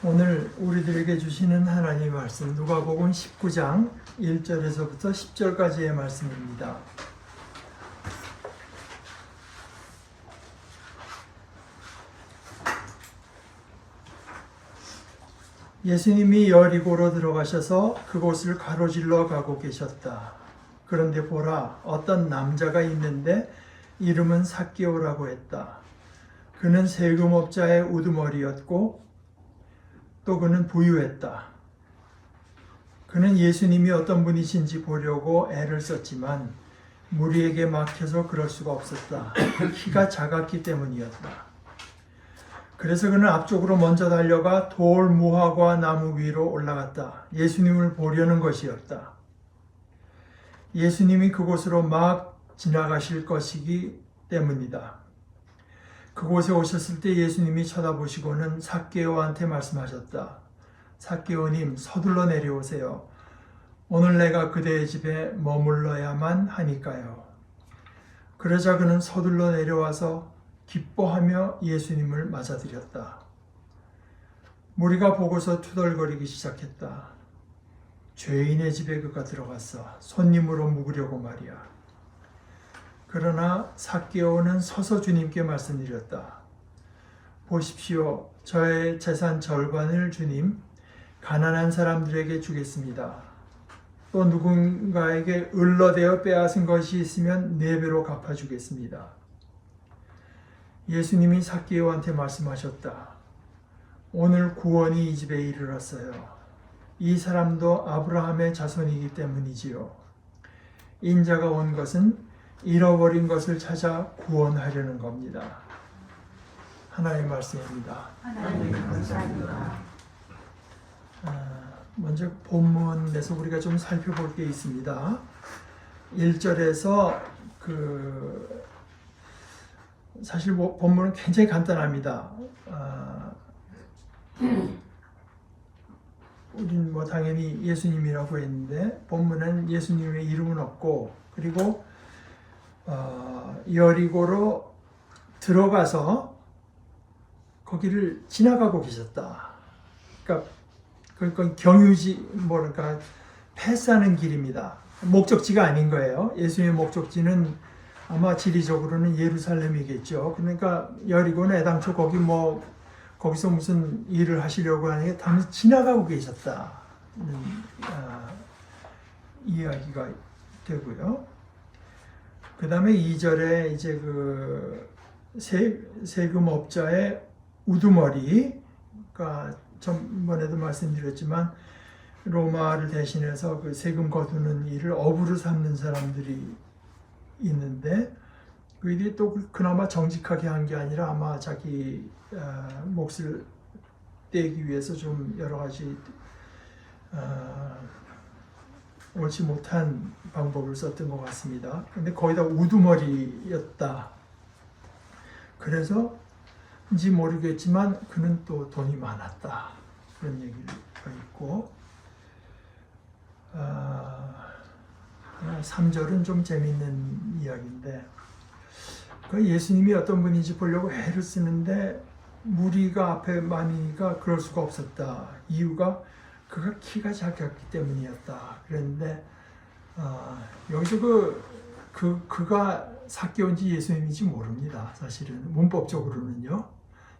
오늘 우리들에게 주시는 하나님의 말씀 누가복음 19장 1절에서부터 10절까지의 말씀입니다. 예수님이 여리고로 들어가셔서 그곳을 가로질러 가고 계셨다. 그런데 보라, 어떤 남자가 있는데 이름은 삭개오라고 했다. 그는 세금업자의 우두머리였고 또 그는 부유했다. 그는 예수님이 어떤 분이신지 보려고 애를 썼지만 무리에게 막혀서 그럴 수가 없었다. 키가 작았기 때문이었다. 그래서 그는 앞쪽으로 먼저 달려가 돌, 무화과 나무 위로 올라갔다. 예수님을 보려는 것이었다. 예수님이 그곳으로 막 지나가실 것이기 때문이다. 그곳에 오셨을 때 예수님이 쳐다보시고는 삭개오한테 말씀하셨다. 삭개오님, 서둘러 내려오세요. 오늘 내가 그대의 집에 머물러야만 하니까요. 그러자 그는 서둘러 내려와서 기뻐하며 예수님을 맞아들였다. 무리가 보고서 투덜거리기 시작했다. 죄인의 집에 그가 들어갔어. 손님으로 묵으려고 말이야. 그러나 삭개오는 서서 주님께 말씀드렸다. 보십시오. 저의 재산 절반을 주님, 가난한 사람들에게 주겠습니다. 또 누군가에게 을러대어 빼앗은 것이 있으면 4배로 갚아주겠습니다. 예수님이 삭개오한테 말씀하셨다. 오늘 구원이 이 집에 이르렀어요. 이 사람도 아브라함의 자손이기 때문이지요. 인자가 온 것은 잃어버린 것을 찾아 구원하려는 겁니다. 하나님의 말씀입니다. 하나님 감사합니다. 먼저 본문에서 우리가 좀 살펴볼 게 있습니다. 1절에서 사실 본문은 굉장히 간단합니다. 우린 당연히 예수님이라고 했는데 본문은 예수님의 이름은 없고, 그리고 여리고로 들어가서 거기를 지나가고 계셨다. 그러니까 그건 경유지, 뭐랄까, 패스하는 길입니다. 목적지가 아닌 거예요. 예수님의 목적지는 아마 지리적으로는 예루살렘이겠죠. 그러니까 여리고는 애당초 거기서 무슨 일을 하시려고 하는 게 당시 지나가고 계셨다. 이야기가 되고요. 그 다음에 2절에 이제 세금업자의 우두머리가 전번에도 말씀드렸지만 로마를 대신해서 그 세금 거두는 일을 업으로 삼는 사람들이 있는데 그들이 또 그나마 정직하게 한 게 아니라 아마 자기 몫을 떼기 위해서 좀 여러 가지 옳지 못한 방법을 썼던 것 같습니다. 근데 거의 다 우두머리였다. 그래서인지 모르겠지만 그는 또 돈이 많았다. 그런 얘기가 있고, 3절은 좀 재밌는 이야기인데, 그 예수님이 어떤 분인지 보려고 애를 쓰는데 무리가 앞에 많으니까 그럴 수가 없었다. 이유가 그가 키가 작았기 때문이었다. 그랬는데 여기서 그가 삭개오인지 예수님인지 모릅니다. 사실은 문법적으로는요.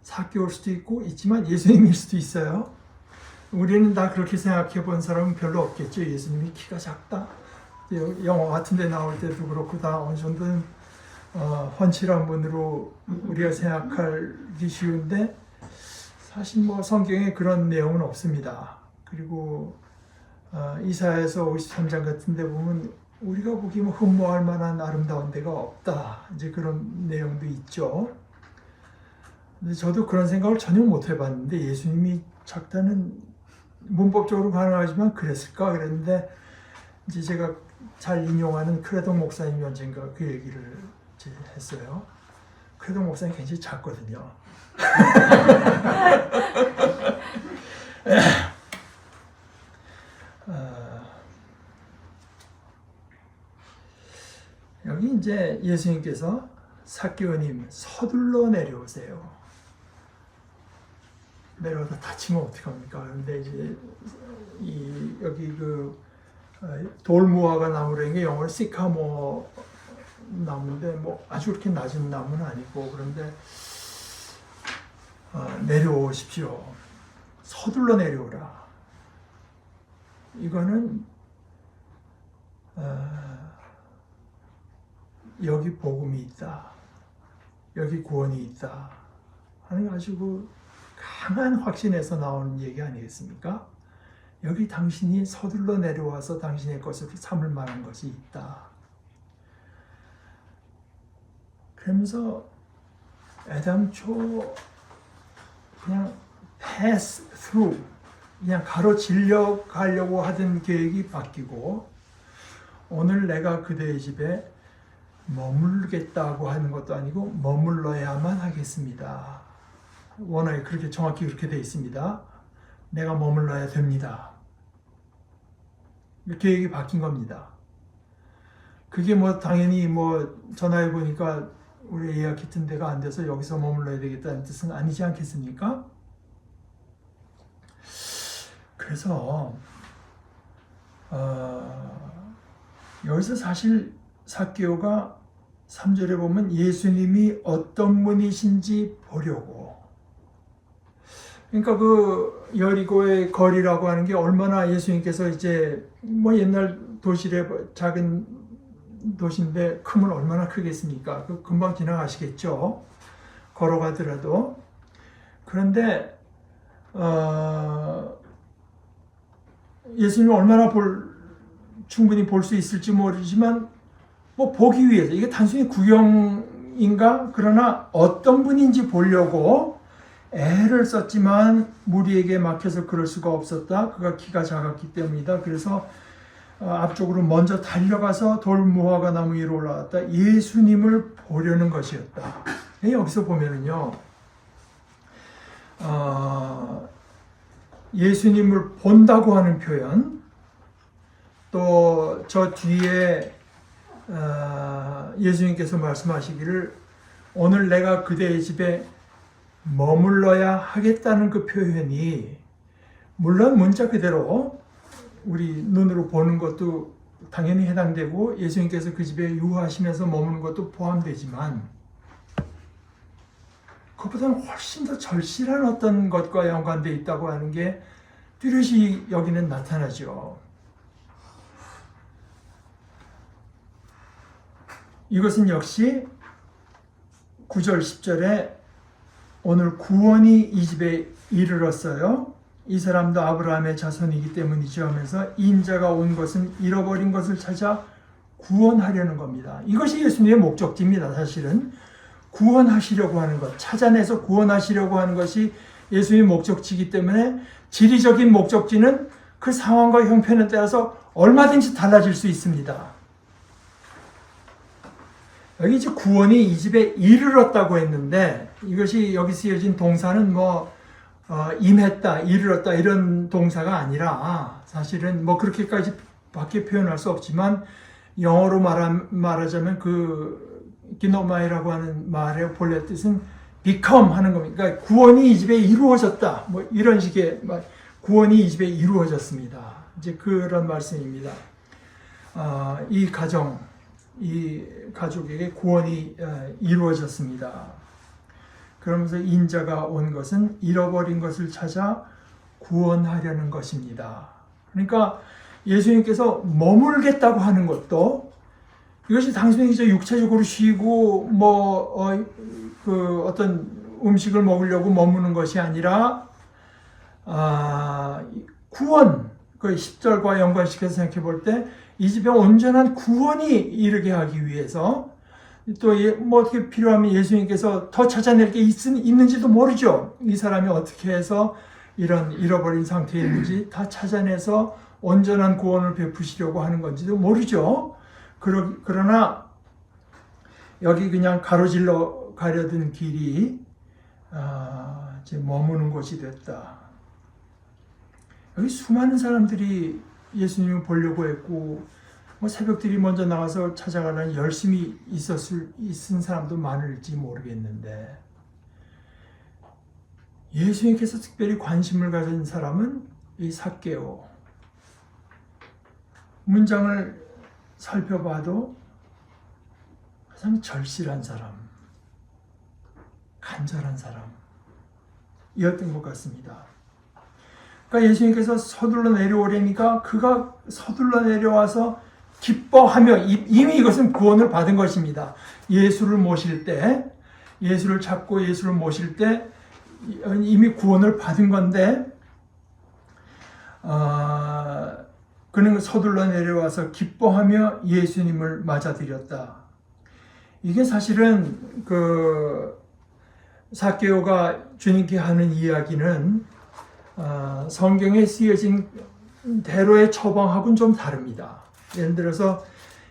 삭개올 수도 있지만 예수님일 수도 있어요. 우리는 다 그렇게 생각해 본 사람은 별로 없겠죠. 예수님이 키가 작다. 영화 같은 데 나올 때도 그렇고 다 어느 정도는 훤칠한 분으로 우리가 생각하기 쉬운데 사실 성경에 그런 내용은 없습니다. 그리고 이사야서 53장 같은 데 보면 우리가 보기에 흠모할 만한 아름다운 데가 없다. 이제 그런 내용도 있죠. 근데 저도 그런 생각을 전혀 못 해봤는데 예수님이 작다는 문법적으로 가능하지만 그랬을까? 그랬는데 이제 제가 잘 인용하는 크레동 목사님이 언젠가 그 얘기를 이제 했어요. 크레동 목사님 굉장히 작거든요. 여기 이제 예수님께서 삭개오님 서둘러 내려오세요. 내려가다 다치면 어떡합니까? 근데 이제 여기 돌무화과 나무라는 게 영어로 시카모 나무인데 뭐 아주 그렇게 낮은 나무는 아니고 그런데 내려오십시오. 서둘러 내려오라. 이거는 여기 복음이 있다. 여기 구원이 있다. 하는 아주 강한 확신에서 나오는 얘기 아니겠습니까? 여기 당신이 서둘러 내려와서 당신의 것으로 삼을 만한 것이 있다. 그러면서 애당초 그냥 pass through, 그냥 가로질려 가려고 하던 계획이 바뀌고 오늘 내가 그대의 집에 머물겠다고 하는 것도 아니고 머물러야만 하겠습니다. 원어에 그렇게 정확히 그렇게 되어 있습니다. 내가 머물러야 됩니다. 계획이 바뀐 겁니다. 그게 뭐 당연히 뭐 전화해 보니까 우리 예약했던 데가 안 돼서 여기서 머물러야 되겠다는 뜻은 아니지 않겠습니까? 그래서 여기서 사실 삭개오가 3절에 보면 예수님이 어떤 분이신지 보려고, 그러니까 그 여리고의 거리라고 하는 게 얼마나 예수님께서 이제 뭐 옛날 도시래 작은 도시인데 크면 얼마나 크겠습니까? 그 금방 지나가시겠죠. 걸어가더라도. 그런데 예수님이 얼마나 충분히 볼 수 있을지 모르지만 뭐 보기 위해서, 이게 단순히 구경인가? 그러나 어떤 분인지 보려고 애를 썼지만 무리에게 막혀서 그럴 수가 없었다. 그가 키가 작았기 때문이다. 그래서 앞쪽으로 먼저 달려가서 돌무화과 나무 위로 올라갔다. 예수님을 보려는 것이었다. 여기서 보면은요, 예수님을 본다고 하는 표현, 또 저 뒤에 예수님께서 말씀하시기를 오늘 내가 그대의 집에 머물러야 하겠다는 그 표현이, 물론 문자 그대로 우리 눈으로 보는 것도 당연히 해당되고 예수님께서 그 집에 유하시면서 머무는 것도 포함되지만 그것보다는 훨씬 더 절실한 어떤 것과 연관되어 있다고 하는 게 뚜렷이 여기는 나타나죠. 이것은 역시 9절 10절에 오늘 구원이 이 집에 이르렀어요. 이 사람도 아브라함의 자손이기 때문이죠 하면서 인자가 온 것은 잃어버린 것을 찾아 구원하려는 겁니다. 이것이 예수님의 목적지입니다. 사실은 구원하시려고 하는 것, 찾아내서 구원하시려고 하는 것이 예수님의 목적지이기 때문에 지리적인 목적지는 그 상황과 형편에 따라서 얼마든지 달라질 수 있습니다. 여기 이제 구원이 이 집에 이르렀다고 했는데 이것이 여기 쓰여진 동사는 임했다, 이르렀다 이런 동사가 아니라 사실은 뭐 그렇게까지 밖에 표현할 수 없지만 영어로 말하자면 그 기노마이라고 하는 말의 본래 뜻은 become 하는 겁니다. 그러니까 구원이 이 집에 이루어졌다. 뭐 이런 식의 구원이 이 집에 이루어졌습니다. 이제 그런 말씀입니다. 이 가족에게 구원이 이루어졌습니다. 그러면서 인자가 온 것은 잃어버린 것을 찾아 구원하려는 것입니다. 그러니까 예수님께서 머물겠다고 하는 것도 이것이 당신이 이제 육체적으로 쉬고 어떤 음식을 먹으려고 머무는 것이 아니라 구원, 그 10절과 연관시켜서 생각해 볼 때 이 집에 온전한 구원이 이르게 하기 위해서 또 어떻게 필요하면 예수님께서 더 찾아낼 게 있는지도 모르죠. 이 사람이 어떻게 해서 이런 잃어버린 상태에 있는지 다 찾아내서 온전한 구원을 베푸시려고 하는 건지도 모르죠. 그러나 여기 그냥 가로질러 가려던 길이 이제 머무는 곳이 됐다. 여기 수많은 사람들이 예수님을 보려고 했고 새벽들이 먼저 나가서 찾아가려는 열심히 있은 사람도 많을지 모르겠는데 예수님께서 특별히 관심을 가진 사람은 이 삭개오. 문장을 살펴봐도 가장 절실한 사람, 간절한 사람이었던 것 같습니다. 그러니까 예수님께서 서둘러 내려오려니까 그가 서둘러 내려와서 기뻐하며, 이미 이것은 구원을 받은 것입니다. 예수를 모실 때, 예수를 찾고 예수를 모실 때 이미 구원을 받은 건데, 그는 서둘러 내려와서 기뻐하며 예수님을 맞아들였다. 이게 사실은 삭개오가 주님께 하는 이야기는 성경에 쓰여진 대로의 처방하고는 좀 다릅니다. 예를 들어서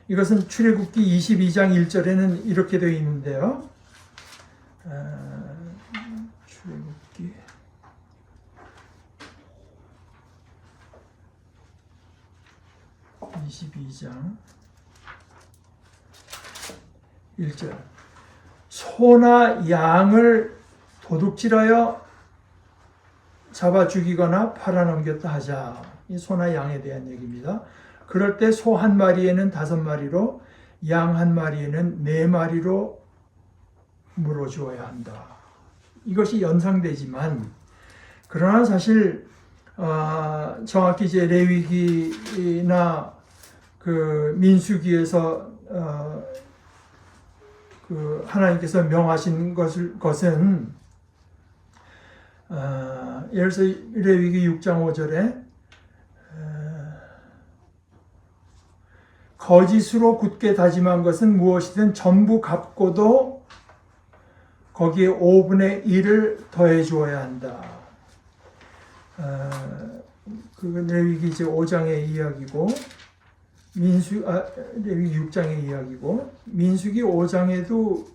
이것은 출애굽기 22장 1절에는 이렇게 되어 있는데요. 출애굽기 22장 1절 소나 양을 도둑질하여 잡아 죽이거나 팔아넘겼다 하자. 이 소나 양에 대한 얘기입니다. 그럴 때 소 한 마리에는 5마리로 양 한 마리에는 4마리로 물어주어야 한다. 이것이 연상되지만 그러나 사실 정확히 이제 레위기나 민수기에서 하나님께서 명하신 것은 예를 들어서 레위기 6장 5절에 거짓으로 굳게 다짐한 것은 무엇이든 전부 갚고도 거기에 5분의 1을 더해 주어야 한다. 그건 레위기 이제 5장의 이야기고 레위기 6장의 이야기고 민수기 5장에도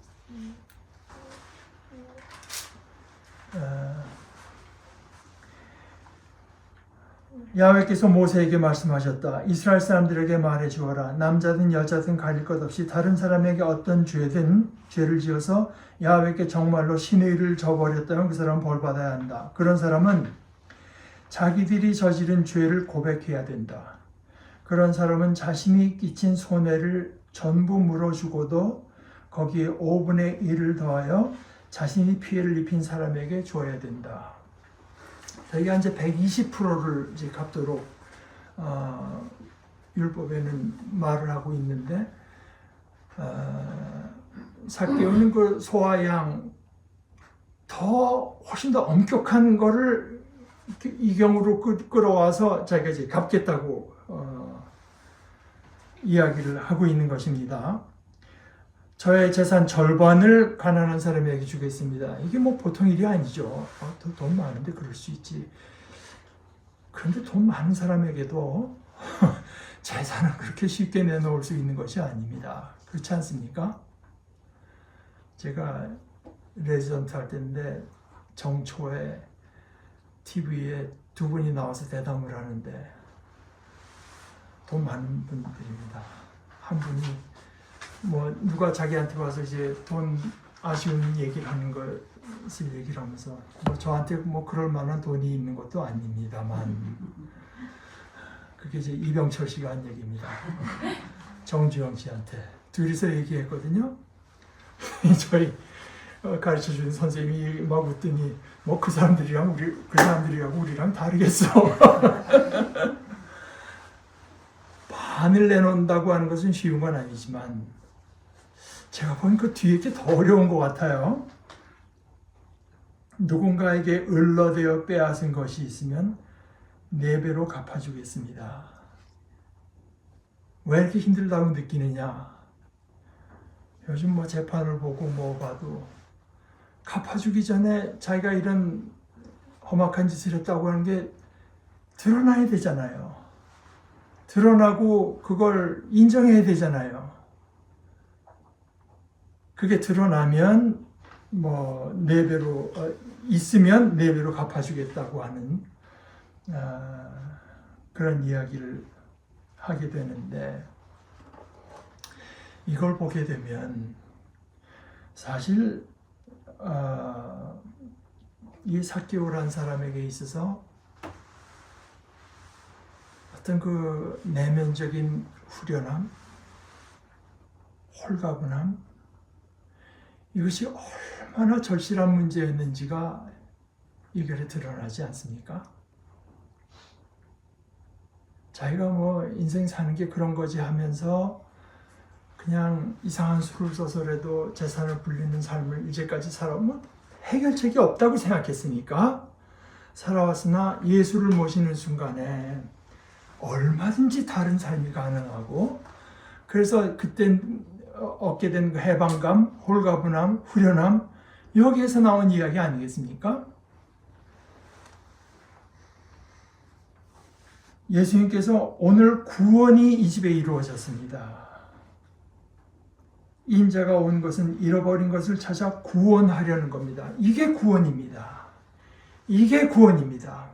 야훼께서 모세에게 말씀하셨다. 이스라엘 사람들에게 말해 주어라. 남자든 여자든 가릴 것 없이 다른 사람에게 어떤 죄를 지어서 야훼께 정말로 신의 일을 저버렸다면 그 사람은 벌받아야 한다. 그런 사람은 자기들이 저지른 죄를 고백해야 된다. 그런 사람은 자신이 끼친 손해를 전부 물어주고도 거기에 5분의 1을 더하여 자신이 피해를 입힌 사람에게 줘야 된다. 저희가 이제 120%를 이제 갚도록 율법에는 말을 하고 있는데 삭개오는 그 소와 양 훨씬 더 엄격한 거를 이경으로 끌어와서 자기가 이제 갚겠다고 이야기를 하고 있는 것입니다. 저의 재산 절반을 가난한 사람에게 주겠습니다. 이게 뭐 보통 일이 아니죠. 돈 많은데 그럴 수 있지. 그런데 돈 많은 사람에게도 재산을 그렇게 쉽게 내놓을 수 있는 것이 아닙니다. 그렇지 않습니까? 제가 레지던트 할 때인데 정초에 TV에 2분이 나와서 대담을 하는데 돈 많은 분들입니다. 한 분이 뭐 누가 자기한테 와서 이제 돈 아쉬운 얘기를 하는 것을 얘기를 하면서 뭐 저한테 뭐 그럴 만한 돈이 있는 것도 아닙니다만 그게 이제 이병철 씨가 한 얘기입니다. 정주영 씨한테 둘이서 얘기했거든요. 저희 가르쳐주는 선생님이 막 웃더니 뭐 그 사람들이랑 우리랑 다르겠어. 반을 내놓는다고 하는 것은 쉬운 건 아니지만 제가 보니 그 뒤에 게 더 어려운 것 같아요. 누군가에게 을러되어 빼앗은 것이 있으면 4배로 갚아주겠습니다. 왜 이렇게 힘들다고 느끼느냐? 요즘 뭐 재판을 보고 뭐 봐도 갚아주기 전에 자기가 이런 험악한 짓을 했다고 하는 게 드러나야 되잖아요. 드러나고 그걸 인정해야 되잖아요. 그게 드러나면 뭐 4배로 있으면 4배로 갚아주겠다고 하는 그런 이야기를 하게 되는데 이걸 보게 되면 사실 이 삭개오라는 사람에게 있어서 어떤 그 내면적인 후련함, 홀가분함, 이것이 얼마나 절실한 문제였는지가 이결에 드러나지 않습니까? 자기가 뭐 인생 사는 게 그런 거지 하면서 그냥 이상한 수를 써서라도 재산을 불리는 삶을 이제까지 살아오면 해결책이 없다고 생각했으니까 살아왔으나 예수를 모시는 순간에 얼마든지 다른 삶이 가능하고, 그래서 그땐 얻게 된 그 해방감, 홀가분함, 후련함, 여기에서 나온 이야기 아니겠습니까? 예수님께서 오늘 구원이 이 집에 이루어졌습니다. 인자가 온 것은 잃어버린 것을 찾아 구원하려는 겁니다. 이게 구원입니다. 이게 구원입니다.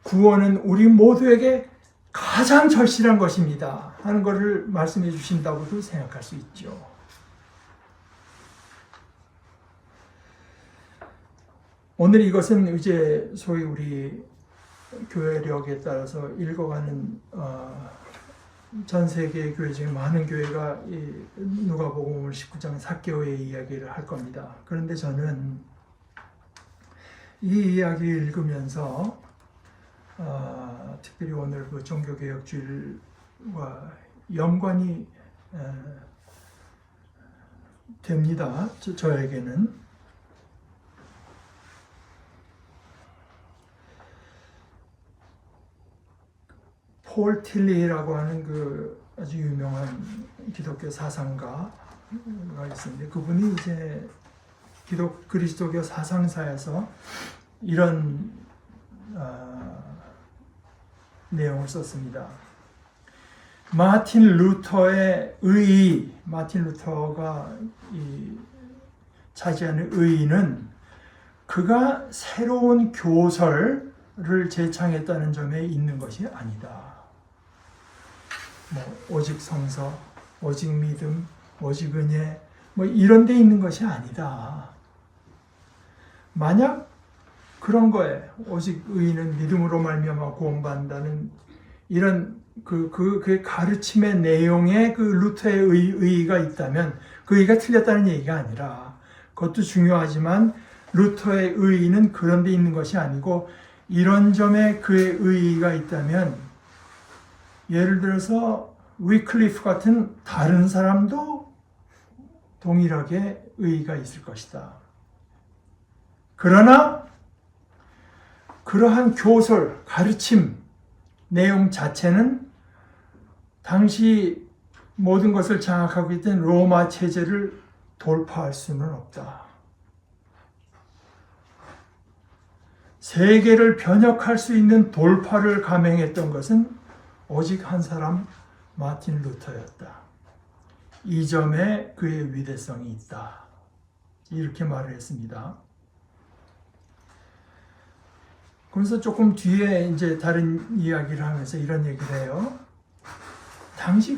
구원은 우리 모두에게 가장 절실한 것입니다 하는 것을 말씀해 주신다고도 생각할 수 있죠. 오늘 이것은 이제 소위 우리 교회력에 따라서 읽어가는 전 세계 교회 중에 많은 교회가 이 누가복음 19장 삭개오의 이야기를 할 겁니다. 그런데 저는 이 이야기를 읽으면서 특별히 오늘 그 종교개혁주일과 연관이 됩니다. 저에게는. 폴 틸리라고 하는 그 아주 유명한 기독교 사상가가 있었는데, 그분이 이제 그리스도교 사상사에서 이런 내용을 썼습니다. 마틴 루터의 의의, 마틴 루터가 차지하는 의의는 그가 새로운 교설을 제창했다는 점에 있는 것이 아니다. 오직 성서, 오직 믿음, 오직 은혜, 이런 데 있는 것이 아니다. 만약 그런 거에 오직 의인은 믿음으로 말미암아 구원받는다는 이런 그 가르침의 내용에 그 루터의 의의가 있다면 그 의의가 틀렸다는 얘기가 아니라, 그것도 중요하지만 루터의 의의는 그런 데 있는 것이 아니고, 이런 점에 그의 의의가 있다면 예를 들어서 위클리프 같은 다른 사람도 동일하게 의의가 있을 것이다. 그러나 그러한 교설, 가르침, 내용 자체는 당시 모든 것을 장악하고 있던 로마 체제를 돌파할 수는 없다. 세계를 변혁할 수 있는 돌파를 감행했던 것은 오직 한 사람, 마틴 루터였다. 이 점에 그의 위대성이 있다. 이렇게 말을 했습니다. 그래서 조금 뒤에 이제 다른 이야기를 하면서 이런 얘기를 해요. 당시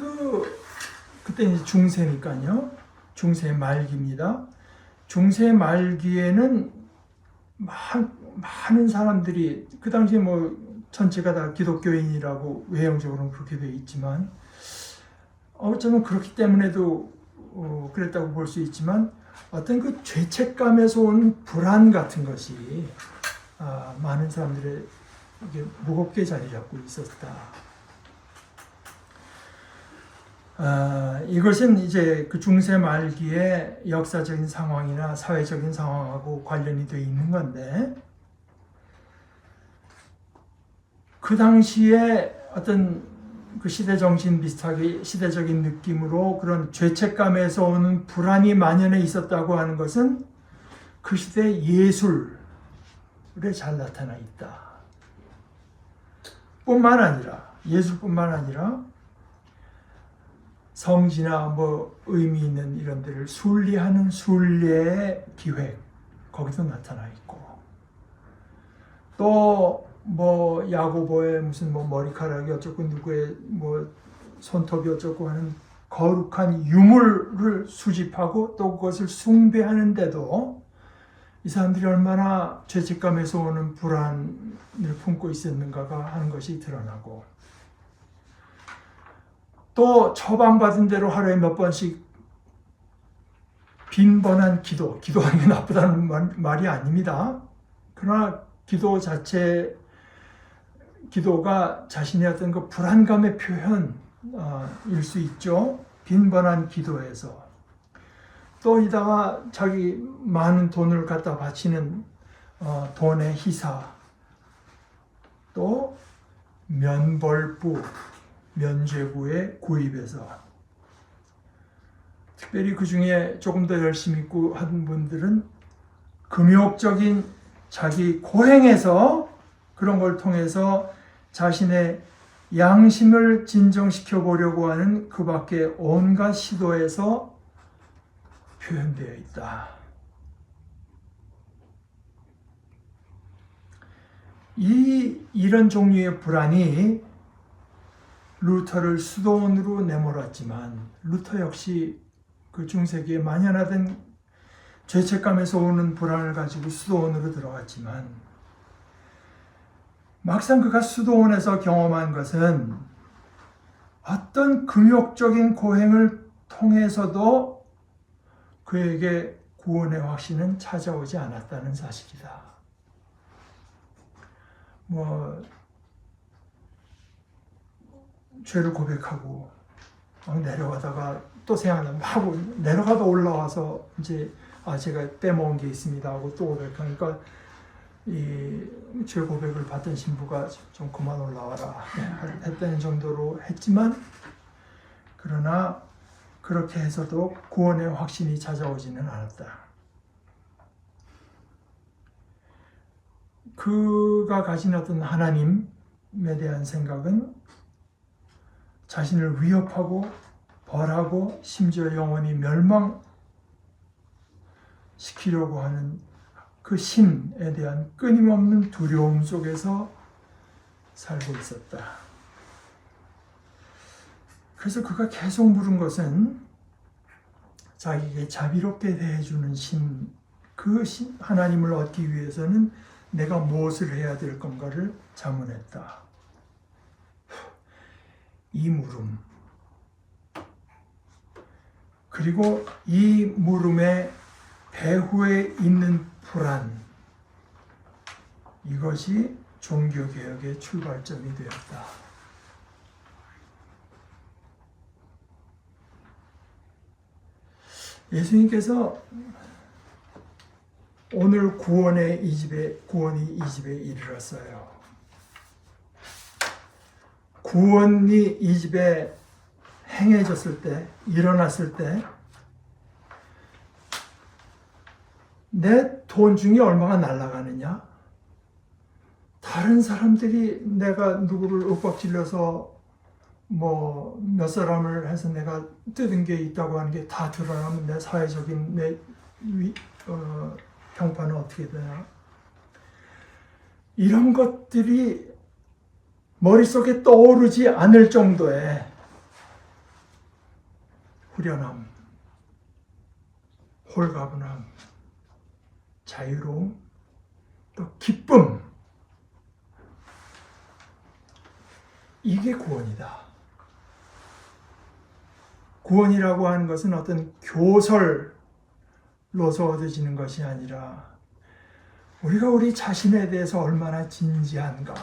그때 이제 중세니까요. 중세 말기입니다. 중세 말기에는 많은 사람들이, 그 당시에 전체가 다 기독교인이라고 외형적으로는 그렇게 되어 있지만, 어쩌면 그렇기 때문에도 그랬다고 볼 수 있지만, 어떤 그 죄책감에서 온 불안 같은 것이 많은 사람들에게 무겁게 자리 잡고 있었다. 이것은 이제 그 중세 말기의 역사적인 상황이나 사회적인 상황하고 관련이 되어 있는 건데, 그 당시에 어떤 그 시대 정신 비슷하게 시대적인 느낌으로 그런 죄책감에서 오는 불안이 만연해 있었다고 하는 것은 그 시대 예술에 잘 나타나 있다. 뿐만 아니라, 예술뿐만 아니라 성지나 의미 있는 이런 데를 순리하는 순례의 기획, 거기도 나타나 있고, 또 야고보의 무슨 머리카락이 어쩌고 누구의 손톱이 어쩌고 하는 거룩한 유물을 수집하고 또 그것을 숭배하는데도 이 사람들이 얼마나 죄책감에서 오는 불안을 품고 있었는가가 하는 것이 드러나고, 또 처방받은 대로 하루에 몇 번씩 빈번한 기도하는 게 나쁘다는 말이 아닙니다. 그러나 기도가 자신의 어떤 그 불안감의 표현일 수 있죠. 빈번한 기도에서. 또 이다가 자기 많은 돈을 갖다 바치는 돈의 희사, 또 면죄부의 구입에서, 특별히 그 중에 조금 더 열심히 있고 한 분들은 금욕적인 자기 고행에서, 그런 걸 통해서 자신의 양심을 진정시켜 보려고 하는 그 밖에 온갖 시도에서 표현되어 있다. 이런 종류의 불안이 루터를 수도원으로 내몰았지만, 루터 역시 그 중세기에 만연하던 죄책감에서 오는 불안을 가지고 수도원으로 들어갔지만, 막상 그가 수도원에서 경험한 것은 어떤 금욕적인 고행을 통해서도 그에게 구원의 확신은 찾아오지 않았다는 사실이다. 죄를 고백하고 막 내려가다가 또 생각나면 하고 내려가다 올라와서 이제 제가 빼먹은 게 있습니다 하고 또 고백하니까 이 죄 고백을 받던 신부가 좀 그만 올라와라 했다는 정도로 했지만, 그러나 그렇게 해서도 구원의 확신이 찾아오지는 않았다. 그가 가진 어떤 하나님에 대한 생각은 자신을 위협하고 벌하고 심지어 영원히 멸망시키려고 하는 그 신에 대한 끊임없는 두려움 속에서 살고 있었다. 그래서 그가 계속 물은 것은 자기에게 자비롭게 대해주는 신, 그 신 하나님을 얻기 위해서는 내가 무엇을 해야 될 건가를 자문했다. 이 물음, 그리고 이 물음의 배후에 있는 불안, 이것이 종교개혁의 출발점이 되었다. 예수님께서 오늘 구원이 이 집에 이르렀어요. 구원이 이 집에 행해졌을 때, 일어났을 때, 내 돈 중에 얼마가 날아가느냐? 다른 사람들이 내가 누구를 윽박질러서 몇 사람을 해서 내가 뜯은 게 있다고 하는 게 다 드러나면 내 사회적인 평판은 어떻게 되나? 이런 것들이 머릿속에 떠오르지 않을 정도의 후련함, 홀가분함, 자유로움, 또 기쁨, 이게 구원이다. 구원이라고 하는 것은 어떤 교설로서 얻어지는 것이 아니라 우리가 우리 자신에 대해서 얼마나 진지한가,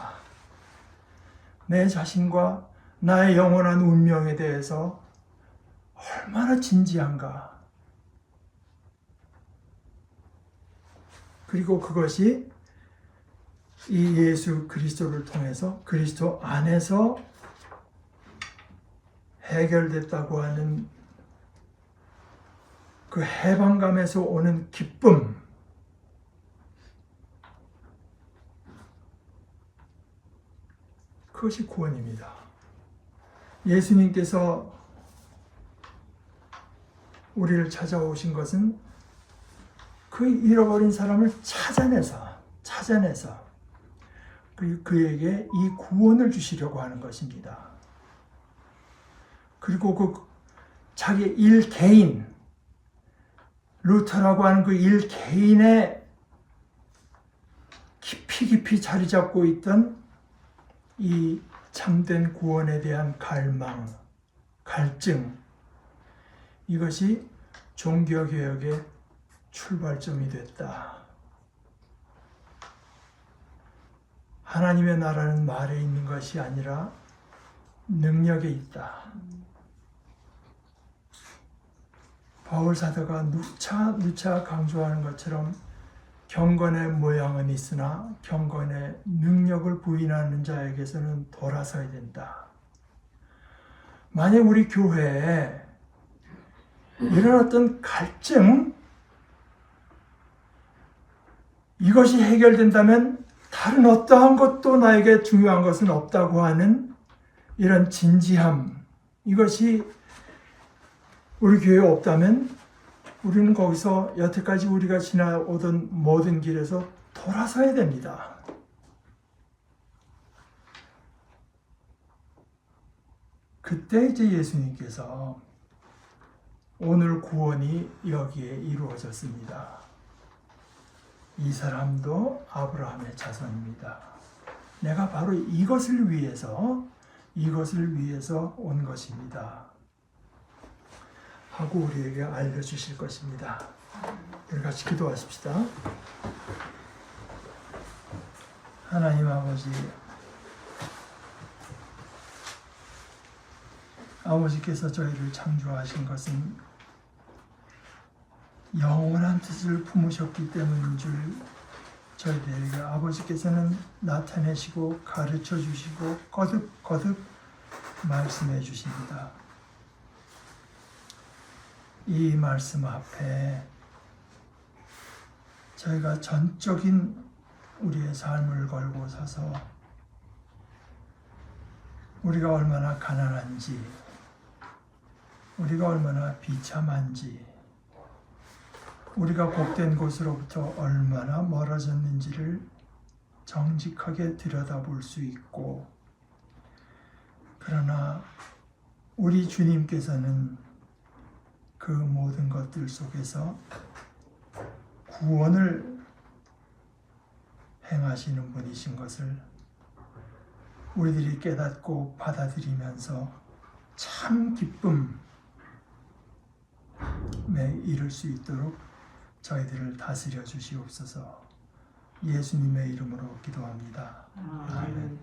내 자신과 나의 영원한 운명에 대해서 얼마나 진지한가, 그리고 그것이 이 예수 그리스도를 통해서 그리스도 안에서 해결됐다고 하는 그 해방감에서 오는 기쁨, 그것이 구원입니다. 예수님께서 우리를 찾아오신 것은 그 잃어버린 사람을 찾아내서 그에게 이 구원을 주시려고 하는 것입니다. 그리고 그 자기 일개인, 루터라고 하는 그 일개인의 피 깊이 자리 잡고 있던 이 참된 구원에 대한 갈망, 갈증, 이것이 종교개혁의 출발점이 됐다. 하나님의 나라는 말에 있는 것이 아니라 능력에 있다. 바울 사도가 누차 강조하는 것처럼 경건의 모양은 있으나 경건의 능력을 부인하는 자에게서는 돌아서야 된다. 만약 우리 교회에 이런 어떤 갈증, 이것이 해결된다면 다른 어떠한 것도 나에게 중요한 것은 없다고 하는 이런 진지함, 이것이 우리 교회에 없다면 우리는 거기서 여태까지 우리가 지나오던 모든 길에서 돌아서야 됩니다. 그때 이제 예수님께서 오늘 구원이 여기에 이루어졌습니다. 이 사람도 아브라함의 자손입니다. 내가 바로 이것을 위해서 온 것입니다. 하고 우리에게 알려주실 것입니다. 우리 같이 기도하십시다. 하나님 아버지께서 저희를 창조하신 것은 영원한 뜻을 품으셨기 때문인 줄 저희들에게 아버지께서는 나타내시고 가르쳐 주시고 거듭 말씀해 주십니다. 이 말씀 앞에 저희가 전적인 우리의 삶을 걸고 서서 우리가 얼마나 가난한지, 우리가 얼마나 비참한지, 우리가 복된 곳으로부터 얼마나 멀어졌는지를 정직하게 들여다볼 수 있고, 그러나 우리 주님께서는 그 모든 것들 속에서 구원을 행하시는 분이신 것을 우리들이 깨닫고 받아들이면서 참 기쁨에 이를 수 있도록 저희들을 다스려 주시옵소서. 예수님의 이름으로 기도합니다. 아멘.